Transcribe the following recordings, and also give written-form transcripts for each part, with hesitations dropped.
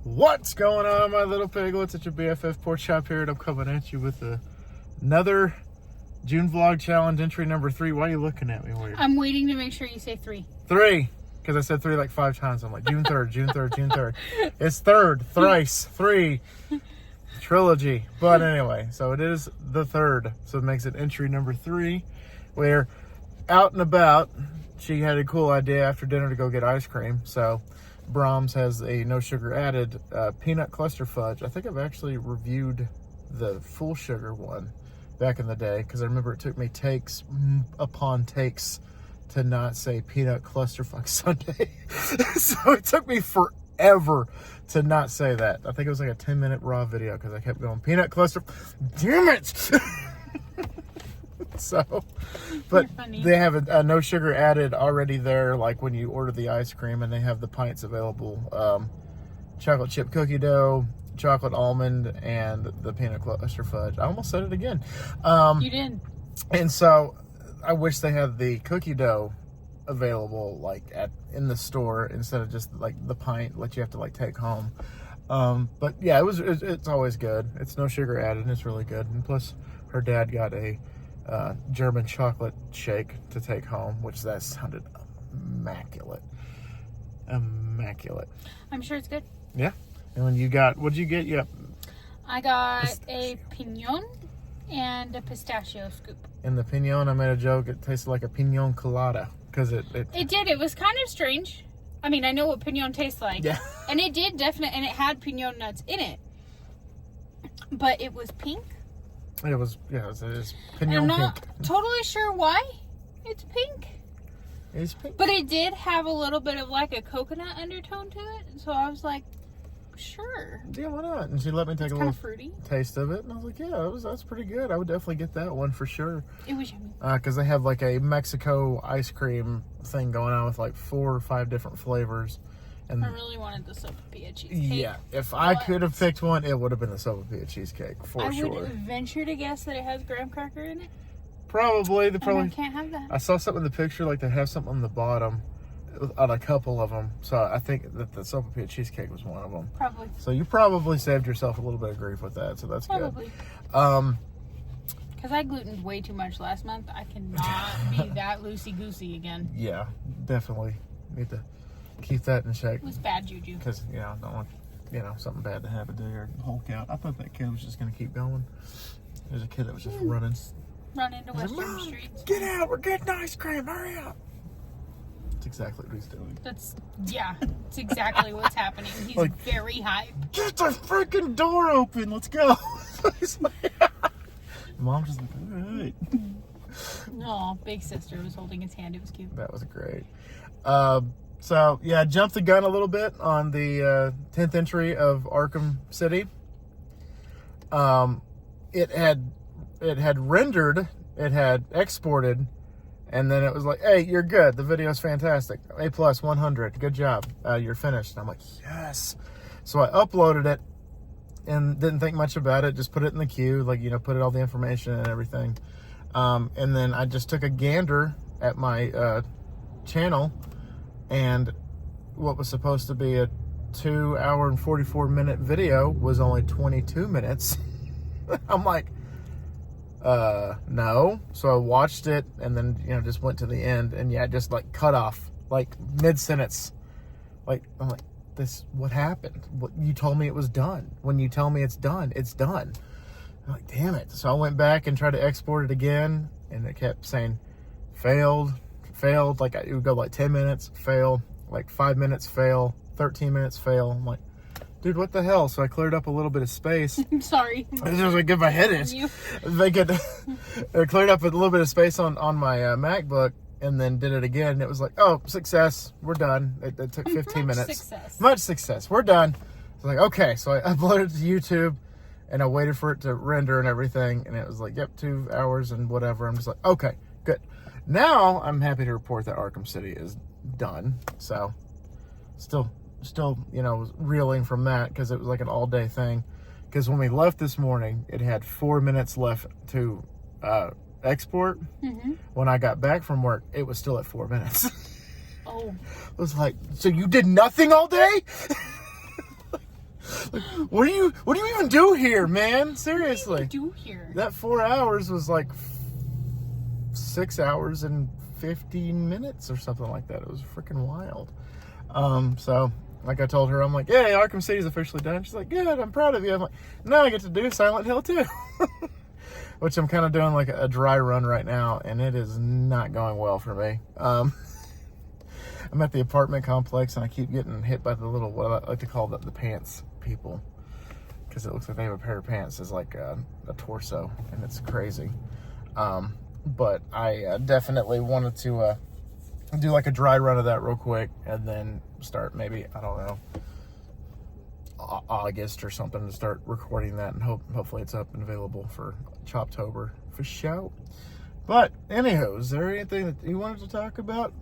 What's going on, my little piglets? It's your BFF Pork Chop here, and I'm coming at you with another June Vlog Challenge entry number 3. Why are you looking at me weird? I'm waiting to make sure you say 3. 3, because I said 3 like 5 times. I'm like, June 3rd, June 3rd, June 3rd. It's 3rd, thrice, 3, trilogy. But anyway, so it is the 3rd. So it makes it entry number 3, where out and about, she had a cool idea after dinner to go get ice cream. So Braum's has a no sugar added peanut cluster fudge. I think I've actually reviewed the full sugar one back in the day, because I remember it took me takes upon takes to not say peanut clusterfuck sundae. So it took me forever to not say that. I think it was like a 10-minute raw video because I kept going peanut cluster. Damn it! So, but they have a no sugar added already there, like when you order the ice cream, and they have the pints available. Chocolate chip cookie dough, chocolate almond, and the peanut cluster fudge. I almost said it again. You did. And so I wish they had the cookie dough available like in the store instead of just like the pint that you have to like take home. But yeah, it's always good. It's no sugar added and it's really good. And plus her dad got a German chocolate shake to take home, which that sounded immaculate. I'm sure it's good. Yeah. And when you got, what'd you get? Yep. I got a pinon and a pistachio scoop. In the pinon, I made a joke. It tasted like a pinon colada because it did. It was kind of strange. I mean, I know what pinon tastes like. Yeah. And it did definitely, and it had pinon nuts in it. But it was pink. It was pinon And I'm not pink. totally sure why it's pink. It's pink. But it did have a little bit of like a coconut undertone to it. So I was like, sure. Yeah, why not? And she let me take It's a kind little of fruity. taste of it, and I was like, yeah, that's pretty good. I would definitely get that one for sure. It was yummy. Because they have like a Mexico ice cream thing going on with like 4 or 5 different flavors. And I really wanted the sopapilla cheesecake. yeah, if I could have picked one, it would have been the sopapilla cheesecake for sure. I would venture to guess that it has graham cracker in it. Probably. And I can't have that. I saw something in the picture, like they have something on the bottom on a couple of them. So I think that the sopapilla cheesecake was one of them. Probably. So you probably saved yourself a little bit of grief with that. So that's Probably. good. Because I glutened way too much last month. I cannot be that loosey-goosey again. Yeah, definitely need to keep that in check. It was bad juju. Because, don't want, something bad to happen to you or Hulk out. I thought that kid was just going to keep going. There's a kid that was just running. Run into I was Western like, streets. Get out, we're getting ice cream, hurry up. That's exactly what he's doing. It's exactly what's happening. He's Like, very hyped. Get the freaking door open, let's go. He's like, Mom's just like, all right. No, big sister was holding his hand. It was cute. That was great. So, yeah, jumped the gun a little bit on the 10th entry of Arkham City. It had rendered, it had exported, and then it was like, hey, you're good. The video's fantastic. A+, 100. Good job. You're finished. And I'm like, yes. So I uploaded it and didn't think much about it. Just put it in the queue, like, put all the information and everything. And then I just took a gander at my channel, and what was supposed to be a 2-hour and 44-minute video was only 22 minutes. I'm like, no. So I watched it and then, just went to the end, and just like cut off, like mid-sentence. Like, I'm like, what happened? You told me it was done. When you tell me it's done, it's done. I'm like, damn it. So I went back and tried to export it again, and it kept saying failed. Like it would go like 10 minutes, fail, like 5 minutes, fail, 13 minutes, fail. I'm like, dude, what the hell? So I cleared up a little bit of space. I'm sorry. I was like, give my head itch. I cleared up a little bit of space on my MacBook, and then did it again. And it was like, oh, success. We're done. It took 15 minutes. Much success. We're done. So like, okay. So I uploaded it to YouTube, and I waited for it to render and everything. And it was like, yep, 2 hours and whatever. I'm just like, okay, good. Now I'm happy to report that Arkham City is done. So still, was reeling from that because it was like an all-day thing. Because when we left this morning, it had 4 minutes left to export. Mm-hmm. When I got back from work, it was still at 4 minutes. Oh. I was like, so you did nothing all day? Like, what do you even do here, man? Seriously. What do you do here? That 4 hours was like 6 hours and 15 minutes or something like that. It was freaking wild. So like I told her, I'm like, yeah, Arkham City's officially done. She's like, good, I'm proud of you. I'm like, now I get to do Silent Hill too. Which I'm kind of doing like a dry run right now, and it is not going well for me. I'm at the apartment complex, and I keep getting hit by the little, what I like to call the pants people. Because it looks like they have a pair of pants as like a torso, and it's crazy. But I definitely wanted to do like a dry run of that real quick, and then start maybe, I don't know, August or something to start recording that, and hopefully it's up and available for Choptober for show. But anywho, is there anything that you wanted to talk about?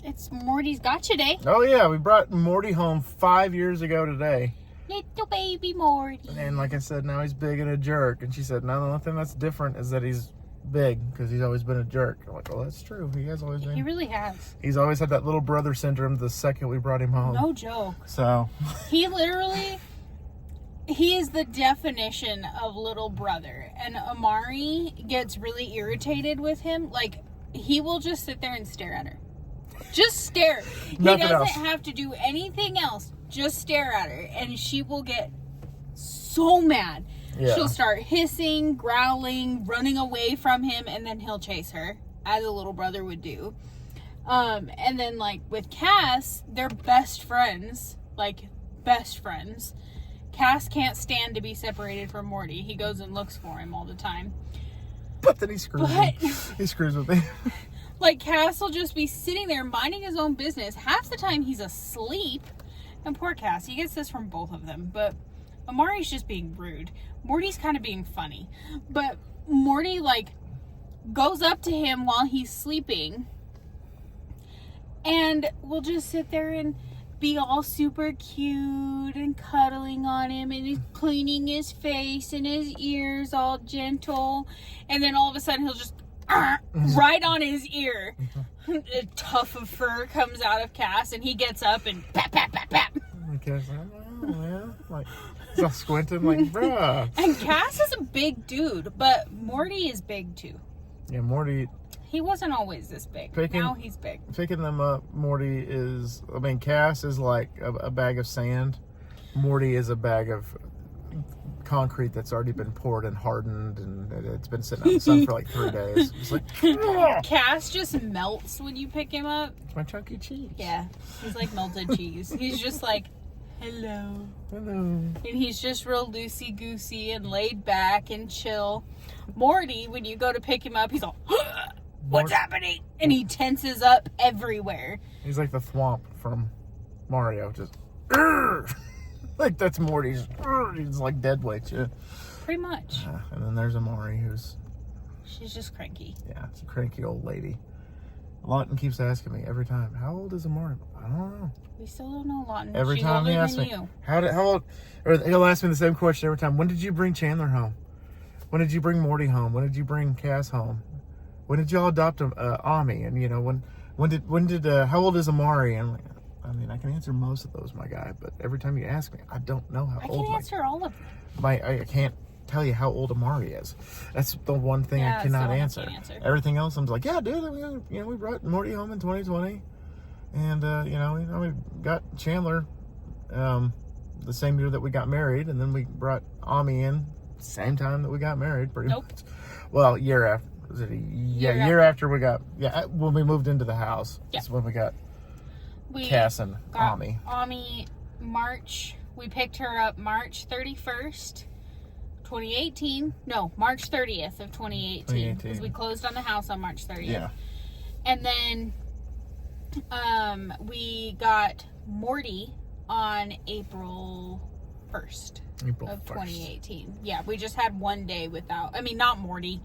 It's Morty's Gotcha Day. Oh yeah, we brought Morty home 5 years ago today. Little baby Morty. And like I said, now he's big and a jerk. And she said, no, the only thing that's different is that he's big, because he's always been a jerk. I'm like, well, that's true. He has always been. He really has. He's always had that little brother syndrome the second we brought him home. No joke. So. He is the definition of little brother. And Amari gets really irritated with him. Like, he will just sit there and stare at her. Just stare. He doesn't have to do anything else. Just stare at her. And she will get so mad. Yeah. She'll start hissing, growling, running away from him, and then he'll chase her, as a little brother would do. And then, like, with Cass, they're best friends. Like, best friends. Cass can't stand to be separated from Morty. He goes and looks for him all the time. But then he screws me. He screws with me. Like, Cass will just be sitting there minding his own business. Half the time he's asleep. And poor Cass, he gets this from both of them. But Amari's just being rude. Morty's kind of being funny. But Morty, like, goes up to him while he's sleeping. And will just sit there and be all super cute and cuddling on him. And he's cleaning his face and his ears all gentle. And then all of a sudden he'll just right on his ear. A tuft of fur comes out of Cass, and he gets up and pat, pat, pat, pat. Okay, so, oh, man. Like, he's all squinting, like, bruh. And Cass is a big dude, but Morty is big too. Yeah, Morty. He wasn't always this big. Now he's big. Picking them up, Morty is, I mean, Cass is like a bag of sand. Morty is a bag of concrete that's already been poured and hardened, and it's been sitting out in the sun for like 3 days. It's like, Cass just melts when you pick him up. It's my chunky cheese. Yeah, he's like melted cheese. He's just like, hello. And he's just real loosey-goosey and laid back and chill. Morty, when you go to pick him up, he's all, what's happening? And he tenses up everywhere. He's like the Thwomp from Mario, just like that's Morty's. He's like dead weight, yeah. Pretty much. And then there's Amari, she's just cranky. Yeah, it's a cranky old lady. Lawton keeps asking me every time, how old is Amari? I don't know. We still don't know Lawton. Every She's time he asks me, how old? Or he'll ask me the same question every time. When did you bring Chandler home? When did you bring Morty home? When did you bring Cass home? When did y'all adopt Ami? And you know, when did how old is Amari? And I'm like, I mean, I can answer most of those, my guy, but every time you ask me, I don't know how old. I can answer all of them. I can't tell you how old Amari is. That's the one thing I cannot answer. Everything else, I'm like, yeah, dude. You know, we brought Morty home in 2020, and you know, we got Chandler the same year that we got married, and then we brought Ami in same time that we got married, pretty much. Well, year after. Was it year after we got when we moved into the house. Yeah. That's when we got Cass and Ami. Ami, we picked her up March 31st, 2018. No, March 30th of 2018. Because we closed on the house on March 30th. Yeah. And then we got Morty on April 1st of 2018. Yeah, we just had one day without, not Morty,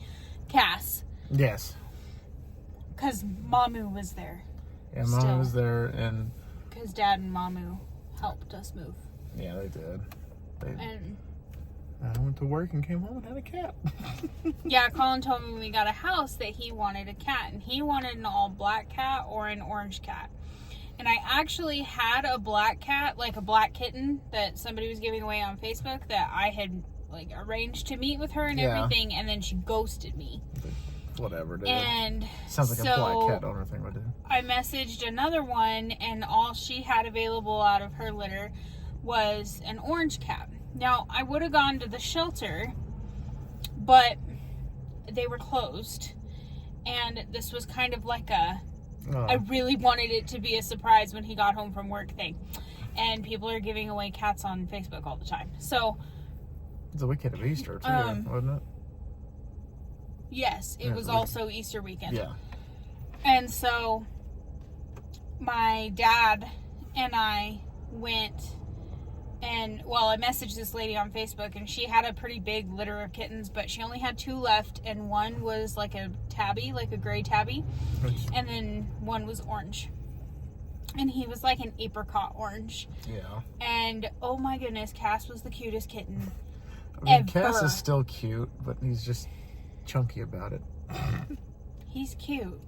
Cass. Yes. Because Mamu was there. Yeah, Mamu was there, and because Dad and Mamu helped us move. Yeah, they did. And I went to work and came home and had a cat. Yeah, Colin told me when we got a house that he wanted a cat, and he wanted an all black cat or an orange cat. And I actually had a black cat, like a black kitten that somebody was giving away on Facebook that I had like arranged to meet with her and everything, and then she ghosted me. Whatever, dude. And sounds like a black cat owner thing would do. I messaged another one, and all she had available out of her litter was an orange cat. Now, I would have gone to the shelter, but they were closed. And this was kind of like I really wanted it to be a surprise when he got home from work thing. And people are giving away cats on Facebook all the time. So it's the weekend of Easter too, wasn't it? Yes, it was also Easter weekend. Yeah. And so my dad and I went and, well, I messaged this lady on Facebook, and she had a pretty big litter of kittens, but she only had 2 left, and one was like a tabby, like a gray tabby, and then one was orange. And he was like an apricot orange. Yeah. And, oh my goodness, Cass was the cutest kitten ever. Cass is still cute, but he's just chunky about it. He's cute.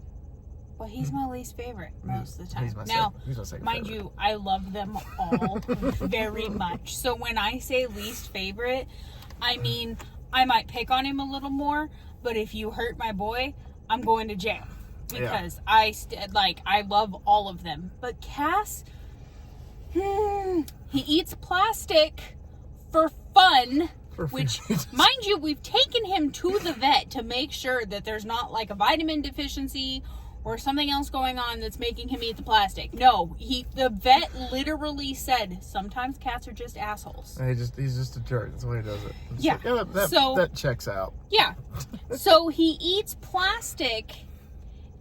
Well, he's my least favorite most of the time. He's my mind you, I love them all very much. So when I say least favorite, I mean I might pick on him a little more, but if you hurt my boy, I'm going to jail. Because I love all of them. But Cass, he eats plastic for fun. Which, mind you, we've taken him to the vet to make sure that there's not like a vitamin deficiency or something else going on that's making him eat the plastic. No, the vet literally said sometimes cats are just assholes. He's just a jerk. That's why he does it. Yeah. That checks out. Yeah. So he eats plastic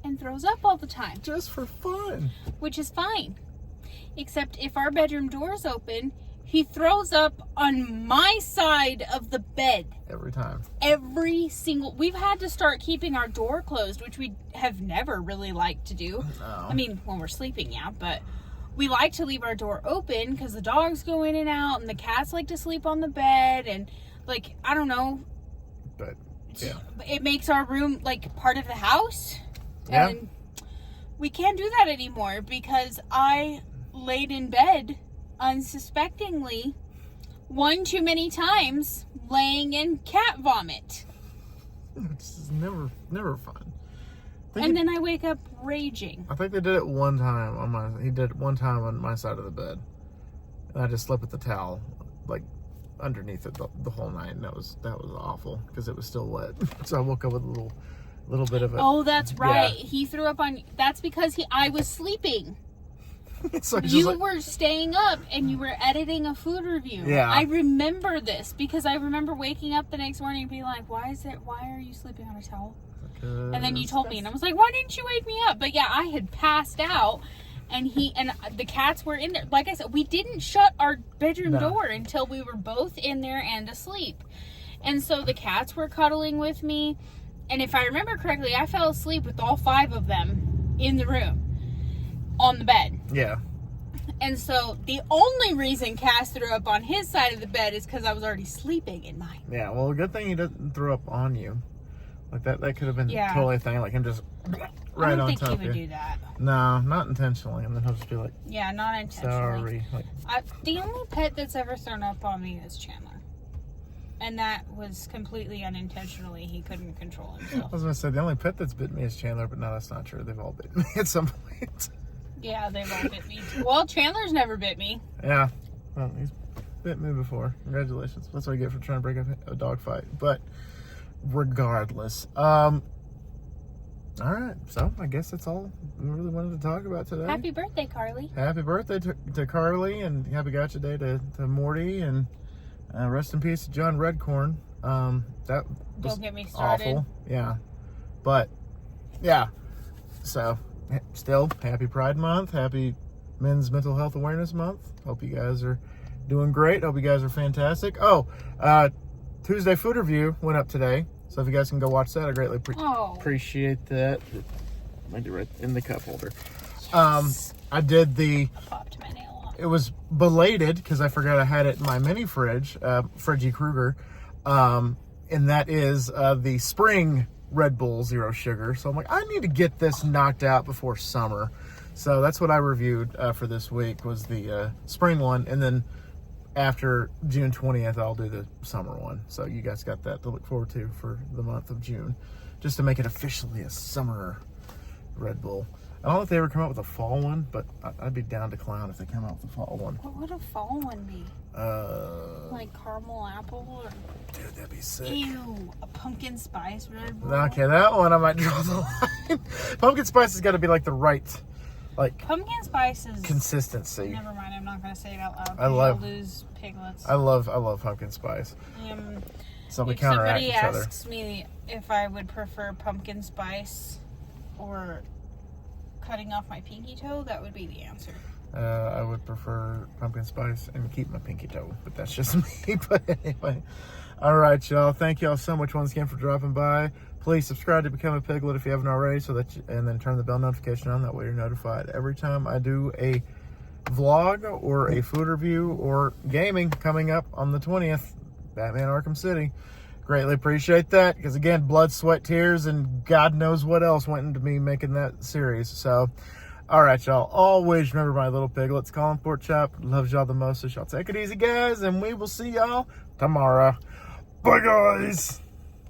and throws up all the time. Just for fun. Which is fine. Except if our bedroom door's open, he throws up on my side of the bed. Every time. We've had to start keeping our door closed, which we have never really liked to do. No. I mean, when we're sleeping, yeah, but we like to leave our door open because the dogs go in and out and the cats like to sleep on the bed and, like, I don't know. But, yeah. It makes our room, like, part of the house. Yeah. And we can't do that anymore because I laid in bed unsuspectingly one too many times laying in cat vomit. It's never fun. Then I wake up raging. I think they did it one time he did it one time on my side of the bed. And I just slept with the towel like underneath it the whole night, and that was awful because it was still wet. So I woke up with a little bit of it. Oh, that's right. Yeah. He threw up on that's because I was sleeping. So you were staying up and you were editing a food review. Yeah. I remember this because I remember waking up the next morning and being like, why are you sleeping on a towel? And then you told me and I was like, why didn't you wake me up? But yeah, I had passed out and the cats were in there. Like I said, we didn't shut our bedroom door until we were both in there and asleep. And so the cats were cuddling with me. And if I remember correctly, I fell asleep with all 5 of them in the room. On the bed. Yeah. And so the only reason Cass threw up on his side of the bed is because I was already sleeping in mine. Yeah, well, a good thing he didn't throw up on you. Like that could have been totally a thing. Like him just right on top of you. I don't think he would do that. No, not intentionally. And then he'll just be like, yeah, not intentionally. Sorry. The only pet that's ever thrown up on me is Chandler. And that was completely unintentionally. He couldn't control himself. I was going to say, the only pet that's bitten me is Chandler, but no, that's not true. They've all bitten me at some point. Yeah, they've all bit me. Well, Chandler's never bit me. Yeah. Well, he's bit me before. Congratulations. That's what I get for trying to break up a dog fight. But regardless. All right. So I guess that's all we really wanted to talk about today. Happy birthday, Carly. Happy birthday to Carly, and happy Gotcha Day to Morty, and rest in peace to John Redcorn. That was Don't get me started. Awful. Yeah. But, yeah. So, still, happy Pride Month. Happy Men's Mental Health Awareness Month. Hope you guys are doing great. Hope you guys are fantastic. Oh, Tuesday Food Review went up today. So if you guys can go watch that, I greatly appreciate that. Might be right in the cup holder. Yes. I did I popped my nail off. It was belated because I forgot I had it in my mini fridge, Freddy Krueger. And that is the spring Red Bull Zero Sugar. So I'm like, I need to get this knocked out before summer. So that's what I reviewed for this week was the spring one, and then after June 20th, I'll do the summer one. So you guys got that to look forward to for the month of June, just to make it officially a summer Red Bull. I don't know if they ever come out with a fall one, but I'd be down to clown if they come out with a fall one. What would a fall one be? Like caramel apple? Or... Dude, that'd be sick. Ew, a pumpkin spice Red Bull. Okay, that one I might draw the line. Pumpkin spice has got to be like the right, like pumpkin spice is consistency. Never mind, I'm not gonna say it out loud. I'll lose piglets. I love pumpkin spice. So we counteract each other. Somebody asks me if I would prefer pumpkin spice or cutting off my pinky toe, that would be the answer. I would prefer pumpkin spice and keep my pinky toe, but that's just me. But anyway, all right, y'all. Thank y'all so much once again for dropping by. Please subscribe to become a piglet if you haven't already, so that and then turn the bell notification on. That way you're notified every time I do a vlog or a food review or gaming coming up on the 20th, Batman Arkham City. Greatly appreciate that, because again, blood, sweat, tears, and God knows what else went into me making that series. So, all right, y'all. Always remember my little piglets. Colin Pork Chop loves y'all the most. So y'all take it easy, guys, and we will see y'all tomorrow. Bye, guys.